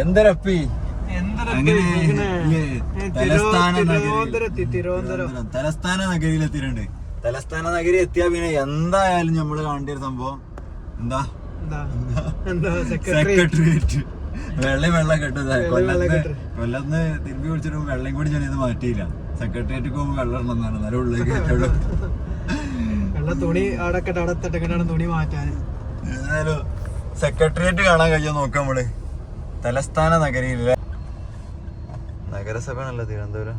എന്തൊരപ്പി തലസ്ഥാന നഗരിയിലെത്തിയിട്ടുണ്ട്. തലസ്ഥാന നഗരി എത്തിയാ പിന്നെ എന്തായാലും നമ്മള് കാണേണ്ട ഒരു സംഭവം എന്താ സെക്രട്ടേറിയറ്റ്. വെള്ളം കെട്ടത് കൊല്ലത്ത് തിരുമ്പി കുടിച്ചിട്ട് വെള്ളം കൂടി ഞാൻ ഇത് മാറ്റിയില്ല. സെക്രട്ടേറിയറ്റ് പോകുമ്പോ വെള്ളം ഉണ്ടെന്നാണ് നല്ല ഉള്ളിലേക്ക് കെട്ടുള്ളൂ. തുണി അവിടെ തുണി മാറ്റാൻ. ഏതായാലും സെക്രട്ടേറിയറ്റ് കാണാൻ കഴിയോ നോക്കാം നമ്മള്. തലസ്ഥാന നഗരിയിലെ നഗരസഭയാണല്ലോ തിരുവനന്തപുരം.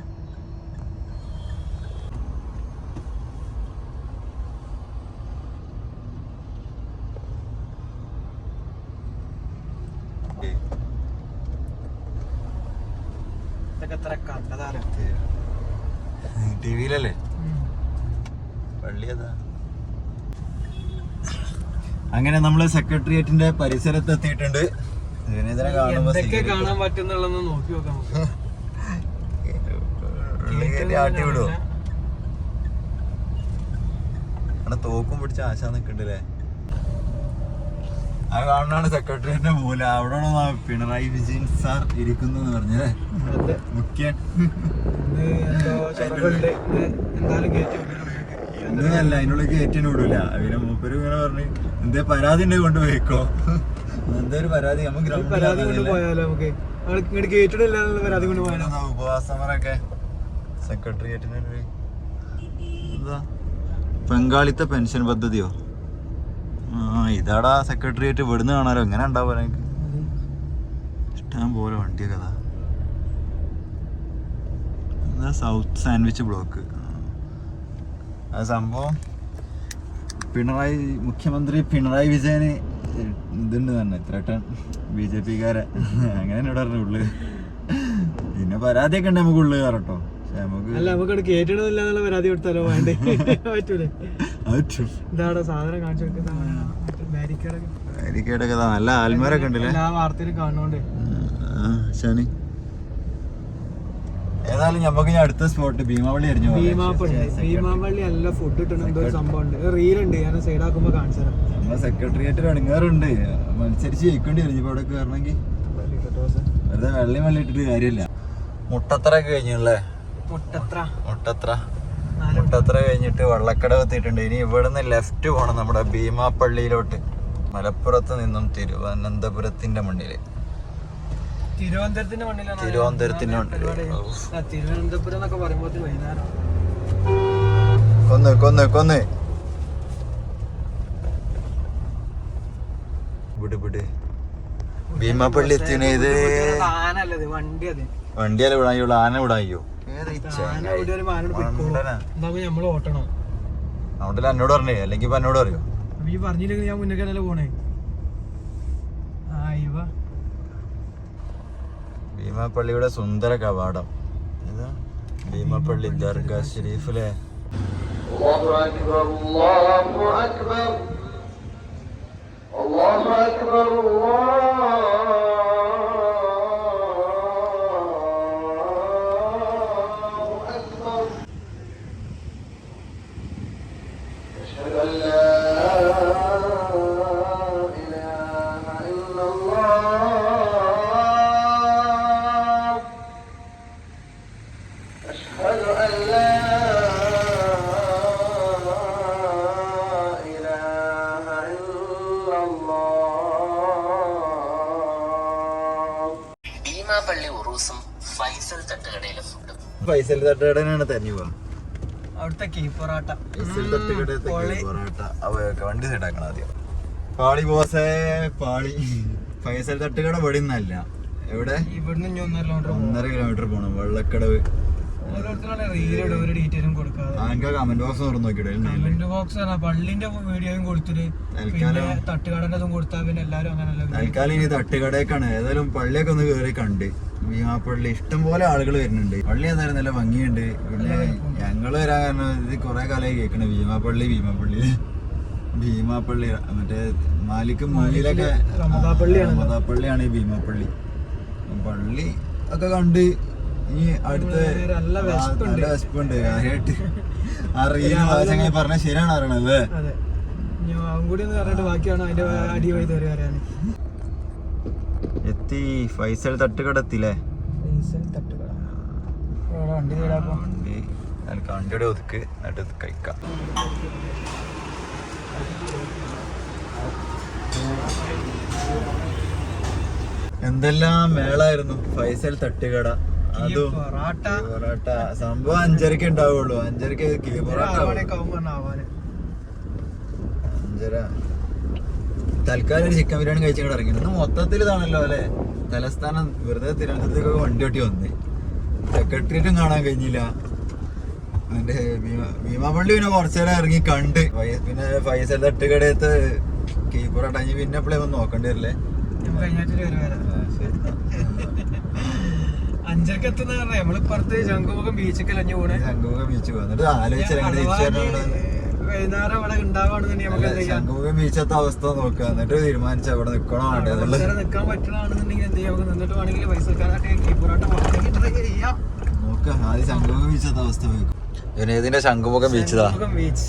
ടിവിയിലല്ലേ പള്ളിയതാ. അങ്ങനെ നമ്മള് സെക്രട്ടേറിയറ്റിന്റെ പരിസരത്ത് എത്തിയിട്ടുണ്ട്. കാണാൻ പറ്റുന്നുള്ളതെന്ന് നോക്കി നോക്കാം. ആട്ടി വിടുവോ? അവിടെ തോക്കും പിടിച്ച ആശാ നിക്കണ്ടല്ലേ. ആ കാണുന്നതാണ് സെക്രട്ടേറിയറ്റിന്റെ മൂല. അവിടെ പിണറായി വിജയൻ സാർ ഇരിക്കുന്നു പറഞ്ഞല്ലേ മുഖ്യൻ. അങ്ങനെയല്ല, അതിനുള്ളിൽ കയറ്റിന് വിടൂല. പിന്നെ മൂപ്പര് ഇങ്ങനെ പറഞ്ഞ് എന്തേ പരാതി ഉണ്ടെങ്കിൽ കൊണ്ടുപോയിക്കോ. എന്തൊരു പരാതി ഉപവാസമറൊക്കെ സെക്രട്ടേറിയറ്റിന് എന്താ പങ്കാളിത്ത പെൻഷൻ പദ്ധതിയോ? ഇതാടാ സെക്രട്ടേറിയറ്റ്. ഇവിടുന്ന് കാണാലോ. എങ്ങനെ ഉണ്ടാവും എനിക്ക് ഇഷ്ടം പോലെ വണ്ടിയൊക്കെ. അതാ എന്താ സൗത്ത് സാൻഡ്വിച്ച് ബ്ലോക്ക്. ആ സംഭവം മുഖ്യമന്ത്രി പിണറായി വിജയന് ഇതുണ്ട് തന്നെ ത്രട്ടൻ BJP-കാരെ. അങ്ങനെ എന്നോട് പറഞ്ഞു ഉള്ളു. പിന്നെ പരാതിയൊക്കെ ഉണ്ട് നമുക്ക് ഉള്ളു കയറട്ടോ. നമുക്ക് കേട്ടിടുന്നില്ല പരാതി കൊടുത്താലോ വേണ്ടേ? പറ്റൂലേ? ഇതാടെ സാധനം കാണിച്ചു ബാരിക്കേഡൊക്കെ നല്ല ആൽമാരൊക്കെ ഉണ്ടല്ലേ. എല്ലാ വാർത്തയിലും കാണുന്നോണ്ട്. ഏതായാലും നമുക്ക് അടുത്ത സ്പോട്ട് ഭീമാപള്ളി അരിഞ്ഞു. ഭീമാപള്ളി നല്ല ഫുഡ് കിട്ടുന്ന എന്തോ ഒരു സംഭവം ഉണ്ട്. റീലുണ്ട്, ഞാൻ സൈഡാക്കുമ്പോ കാണിച്ചു തരാം. നമ്മളെ സെക്രട്ടേറിയറ്റിൽ അടങ്ങാറുണ്ട്. മത്സരിച്ച് ജയിക്കേണ്ടി വരും ഇപ്പൊ അവിടെ കയറണമെങ്കിൽ. വെറുതെ വെള്ളം ഇട്ടിട്ട് കാര്യമില്ല. മുട്ടത്ര കഴിഞ്ഞല്ലേ? മുട്ടത്ര കഴിഞ്ഞിട്ട് വള്ളക്കടവ് എത്തിയിട്ടുണ്ട്. ഇനി ഇവിടുന്ന് ലെഫ്റ്റ് പോണം നമ്മുടെ ഭീമാപള്ളിയിലോട്ട്. മലപ്പുറത്ത് നിന്നും തിരുവനന്തപുരത്തിന്റെ മണ്ണില്. തിരുവനന്തപുരത്തിന്റെ മണ്ണിൽ തിരുവനന്തപുരം എന്നൊക്കെ പറയുമ്പോ വൈകുന്നേരം കൊന്ന് വിട് ഭീമാപള്ളി എത്തിയ ഇത് വണ്ടിയല്ല വിടായോ? ആന വിടായോ? അതുകൊണ്ടല്ല എന്നോട് പറഞ്ഞേ. അല്ലെങ്കിൽ ഇപ്പൊ എന്നോട് അറിയോ? പറഞ്ഞില്ലെങ്കിൽ ഞാൻ മുന്നേക്കല്ലേ പോണേ. ഭീമാപള്ളിയുടെ സുന്ദര കവാടം. ഭീമാപള്ളി ദർഗാ ഷരീഫിലെ ഫൈസൽ തട്ടുകടനാണ് തന്നെ പോവാ. അവിടുത്തെ പൊറാട്ട വണ്ടി സെറ്റാക്കണം ആദ്യം. പാളി ബോസേ പാളി. ഫൈസൽ തട്ടുകട ഇവിടെ നിന്നല്ല. എവിടെ? ഇവിടുന്ന് 1.5 കിലോമീറ്റർ പോണം. വള്ളക്കടവ്. കമന്റ് ബോക്സ് തുറന്നു നോക്കിയിട്ട് പള്ളിന്റെ വീഡിയോയും കൊടുത്തിട്ട് തട്ടുകടന്റെ കൊടുത്താ പിന്നെ എല്ലാരും അങ്ങനെ. തൽക്കാലം ഇനി തട്ടുകടയൊക്കെയാണ്. ഏതായാലും പള്ളിയൊക്കെ ഒന്ന് കയറി കണ്ട്. ഭീമാപള്ളി ഇഷ്ടം പോലെ ആളുകൾ വരുന്നുണ്ട്. പള്ളി എന്തായാലും നല്ല ഭംഗിയുണ്ട്. പിന്നെ ഞങ്ങള് വരാൻ കാരണം ഇത് കുറെ കാലമായി കേൾക്കണേ ഭീമാപള്ളി മറ്റേ മാലിക്കും മുന്നിലൊക്കെ റമദാപ്പള്ളിയാണ് ഈ ഭീമാപള്ളി. പള്ളി ഒക്കെ കണ്ട് ഇനി അടുത്ത നല്ല വിശപ്പുണ്ട് കാര്യമായിട്ട്. അറിയുന്ന ഭാഷങ്ങൾ പറഞ്ഞ ശരിയാണ് അറിയണത്. എത്തി. ഫൈസൽ തട്ടുകട എത്തില്ലേ? തട്ടുകട വണ്ടി വണ്ടി വണ്ടിയുടെ ഒതുക്ക് എന്നിട്ട് കഴിക്കാം. എന്തെല്ലാം മേളായിരുന്നു ഫൈസൽ തട്ടുകട. അതും പൊറോട്ട സംഭവം 5:30 ഉണ്ടാവുള്ളൂ. 5:30 പൊറോട്ട 5:30. തൽക്കാലം ഒരു ചിക്കൻ ബിരിയാണി കഴിച്ചിട്ട് ഇറങ്ങി. ഇന്ന് മൊത്തത്തിൽ ഇതാണല്ലോ അല്ലെ തലസ്ഥാനം. വെറുതെ തിരുവനന്തപുരത്തേക്കൊക്കെ വണ്ടി ഓട്ടി വന്ന് സെക്രട്ടേറിയറ്റും കാണാൻ കഴിഞ്ഞില്ല. എന്റെ ഭീമാപള്ളി പിന്നെ കുറച്ചേരം ഇറങ്ങി കണ്ട്. പിന്നെ ഫൈസൽ തട്ടുകടയത്ത് പൊറോട്ട പിന്നെ എപ്പോഴേ ഒന്ന് നോക്കേണ്ടി വരില്ലേ? 5:00 എത്തുന്ന പറഞ്ഞ നമ്മളിപ്പുറത്ത് ശംഖുമുഖം ബീച്ചിൽ അഞ്ഞു പോണേ. ശംഖുമുഖം ബീച്ച് വന്നിട്ട് വൈകുന്നേരം അവിടെ ഉണ്ടാവുകയാണെന്നുണ്ടെങ്കിൽ ശംഖുമുഖം ബീച്ചത്തെ അവസ്ഥ നോക്കുക. എന്നിട്ട് തീരുമാനിച്ച അവിടെ നിൽക്കണോ നിൽക്കാൻ പറ്റണമെന്നുണ്ടെങ്കിൽ എന്ത് ചെയ്യാം, നമുക്ക് നിന്നിട്ട് വേണമെങ്കിൽ പൈസ പൊറോട്ട നോക്കാം. ആദ്യം ശംഖുമുഖം ബീച്ചത്തെ അവസ്ഥ നോക്കും. ഇതിന്റെ ശംഖുമുഖം ബീച്ചതാ. ബീച്ച്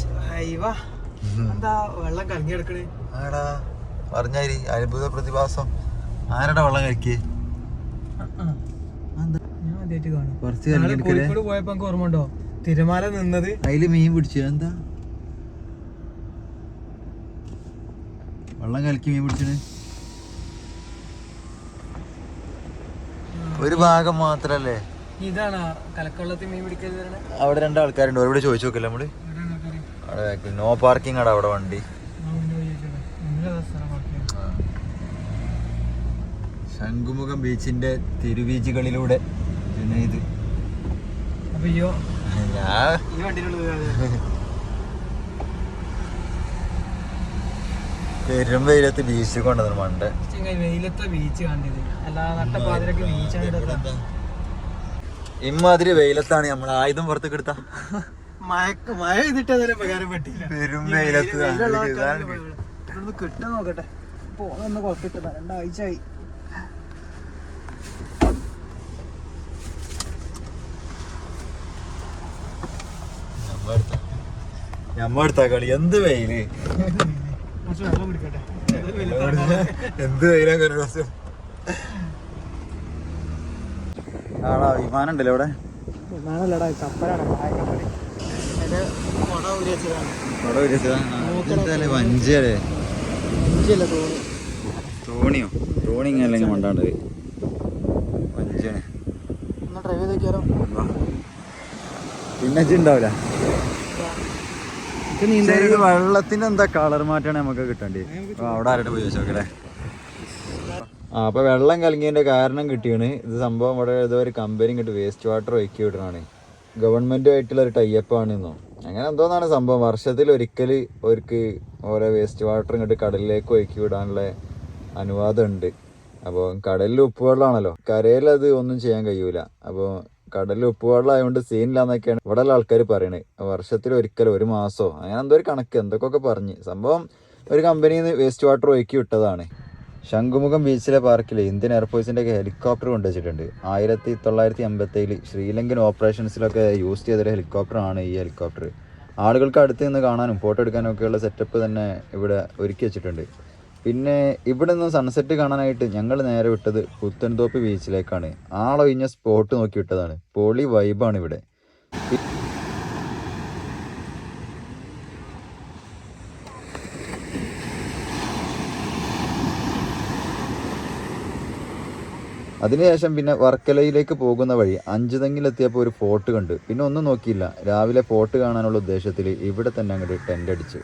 എന്താ വെള്ളം കലങ്ങി കിടക്കണേ? ആടാ പറഞ്ഞാരി അത്ഭുത പ്രതിഭാസം. ആരടാ വെള്ളം കഴിക്കേ? ഞാൻ ആദ്യമായിട്ട് കാണും. കോഴിക്കോട് പോയപ്പോ എനിക്ക് ഓർമ്മ ഉണ്ടോ തിരമാല നിന്നത്? അതില് മീൻ പിടിച്ചു. എന്താ വെള്ളം കലക്കി മീൻ പിടിച്ചത്? ഒരു ഭാഗം മാത്രല്ലേ? ഇതാണ് കലക്കവെള്ളത്തിൽ മീൻ പിടിക്കുന്നത്. അവിടെ 2 ആൾക്കാരുണ്ട്. അവരോട് ചോദിച്ചു നോക്കില്ല നമ്മള്. അവിടെ നോ പാർക്കിംഗ് ആണ് അവിടെ വണ്ടി. ശംഖുമുഖം ബീച്ചിന്റെ തിരുവീജികളിലൂടെ ജുനൈദ്. പെരും വെയിലത്ത് ബീച്ച് കൊണ്ടുവന്നു മണ്ട. വെയിലത്തെ ബീച്ച് കണ്ടത് ഇമ്മാതിരി വെയിലത്താണ് നമ്മൾ ആയുധം പുറത്തേക്ക് എടുത്ത. മഴ ചെയ്തിട്ട് ഉപകാരം പറ്റില്ല. പെരും വെയിലത്ത് കിട്ടാൻ നോക്കട്ടെ. പോണൊന്ന് കുഴപ്പമില്ല. 2 ആഴ്ചയായി. ഞമ്മടുത്ത കളി. എന്ത് വെയില്, വെള്ളം പിടിക്കട്ടെ. എന്ത് വെയിലാ. ആടാ വിമാനം ഉണ്ടല്ലോ ഇവിടെ. വിമാനല്ലടാ കപ്പലാണ്. വഞ്ചിയല്ലേ? തോണിയോ? തോണി ഇങ്ങനെ മണ്ടാണ്ട് വഞ്ചിയാണ്. ഡ്രൈവ് ചെയ്തോ. പിന്നെ ഉണ്ടാവില്ല. വെള്ളത്തിന് എന്താ കളർ മാറ്റാണ് നമുക്ക് കിട്ടേണ്ടി. അവിടെ ആരുടെ പോയി ചോദിച്ചോക്കല്ലേ. അപ്പൊ വെള്ളം കലങ്ങിയതിന്റെ കാരണം കിട്ടിയാണ്. ഇത് സംഭവം ഇവിടെ ഏതോ ഒരു കമ്പനി ഇങ്ങോട്ട് വേസ്റ്റ് വാട്ടർ ഒഴുക്കി വിടണാണ്. ഗവൺമെന്റുമായിട്ടുള്ള ഒരു ടൈപ്പ് ആണെന്നോ അങ്ങനെ എന്തോന്നാണ് സംഭവം. വർഷത്തിൽ ഒരിക്കൽ അവർക്ക് ഓരോ വേസ്റ്റ് വാട്ടർ ഇങ്ങോട്ട് കടലിലേക്ക് ഒഴുക്കി വിടാനുള്ള അനുവാദം ഉണ്ട്. അപ്പോൾ കടലിൽ ഉപ്പുവെള്ളമാണല്ലോ, കരയിൽ അത് ഒന്നും ചെയ്യാൻ കഴിയൂല. അപ്പോൾ കടലിൽ ഉപ്പുവെള്ളം ആയതുകൊണ്ട് സീനില്ലാന്നൊക്കെയാണ് ഇവിടെ ഉള്ള ആൾക്കാർ പറയണത്. വർഷത്തിൽ ഒരിക്കൽ 1 മാസമോ അങ്ങനെ എന്തോ ഒരു കണക്ക് എന്തൊക്കെ പറഞ്ഞ് സംഭവം ഒരു കമ്പനിയിൽ നിന്ന് വേസ്റ്റ് വാട്ടർ ഒഴുക്കി വിട്ടതാണ്. ശംഖുമുഖം ബീച്ചിലെ പാർക്കിൽ ഇന്ത്യൻ എയർഫോഴ്സിൻ്റെ ഹെലികോപ്റ്റർ കൊണ്ടുവച്ചിട്ടുണ്ട്. 1987 ശ്രീലങ്കൻ ഓപ്പറേഷൻസിലൊക്കെ യൂസ് ചെയ്തൊരു ഹെലികോപ്റ്ററാണ് ഈ ഹെലികോപ്റ്റർ. ആളുകൾക്ക് അടുത്ത് നിന്ന് കാണാനും ഫോട്ടോ എടുക്കാനും ഒക്കെയുള്ള സെറ്റപ്പ് തന്നെ ഇവിടെ ഒരുക്കി വെച്ചിട്ടുണ്ട്. പിന്നെ ഇവിടെ നിന്ന് സൺസെറ്റ് കാണാനായിട്ട് ഞങ്ങൾ നേരെ വിട്ടത് പുത്തൻതോപ്പ് ബീച്ചിലേക്കാണ്. ആളൊഴിഞ്ഞ സ്പോട്ട് നോക്കി വിട്ടതാണ്. പൊളി വൈബാണ് ഇവിടെ. അതിനുശേഷം പിന്നെ വർക്കലയിലേക്ക് പോകുന്ന വഴി അഞ്ചുതെങ്ങിലെത്തിയപ്പോൾ ഒരു ഫോർട്ട് കണ്ടു. പിന്നെ ഒന്നും നോക്കിയില്ല. രാവിലെ ഫോർട്ട് കാണാനുള്ള ഉദ്ദേശത്തിൽ ഇവിടെ തന്നെ അങ്ങോട്ട് ടെൻ്റ് അടിച്ചു.